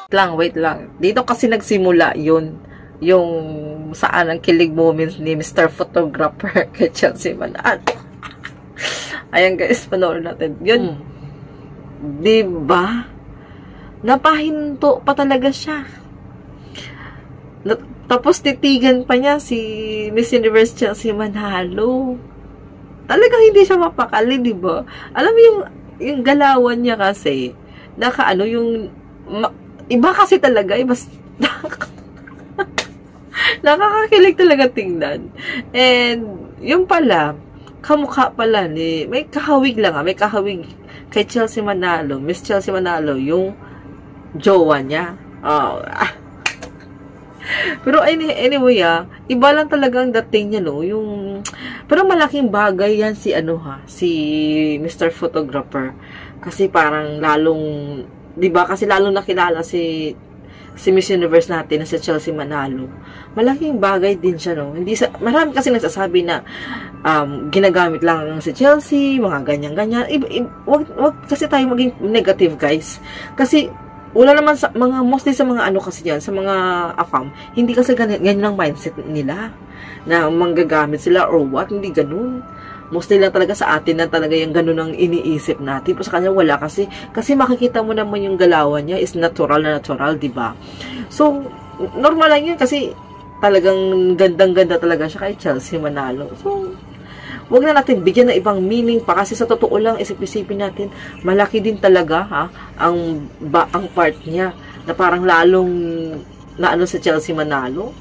Wait lang. Dito kasi nagsimula yun. Yung saan ang kilig moments ni Mr. Photographer kay Chelsea Manalo. Ayan guys, panoorin natin. Yun. Diba? Napahinto pa talaga siya. Tapos titigan pa niya si Miss Universe Chelsea Manalo. Talagang hindi siya mapakali, diba? Alam mo yung galawan niya kasi, yung iba kasi talaga, nakakakilig talaga tingnan. And, yung pala, kamukha pala may kahawig kay Chelsea Manalo, Miss Chelsea Manalo, yung jowa niya. Oh, Pero anyway, iba lang talagang dating niya, no? Pero malaking bagay yan si Mr. Photographer. Kasi parang lalong, di ba? Kasi lalong nakilala si Miss Universe natin na si Chelsea Manalo. Malaking bagay din siya, no? Marami kasi nagsasabi na ginagamit lang si Chelsea, mga ganyan-ganyan. Wag kasi tayo maging negative, guys. Kasi wala naman mostly sa mga kasi yan, sa mga afam, hindi kasi ganyan ang mindset nila na manggagamit sila or what, hindi ganun. Mostly lang talaga sa atin na talaga yung ganun ang iniisip natin. Pero sa kanya wala kasi makikita mo naman yung galawan niya is natural na natural, diba? So, normal lang yun kasi talagang gandang-ganda talaga siya kay Chelsea Manalo. So, wag na natin bigyan ng ibang meaning pa kasi sa totoo lang, isip-isipin natin, malaki din talaga ang part niya na parang lalong sa Chelsea Manalo.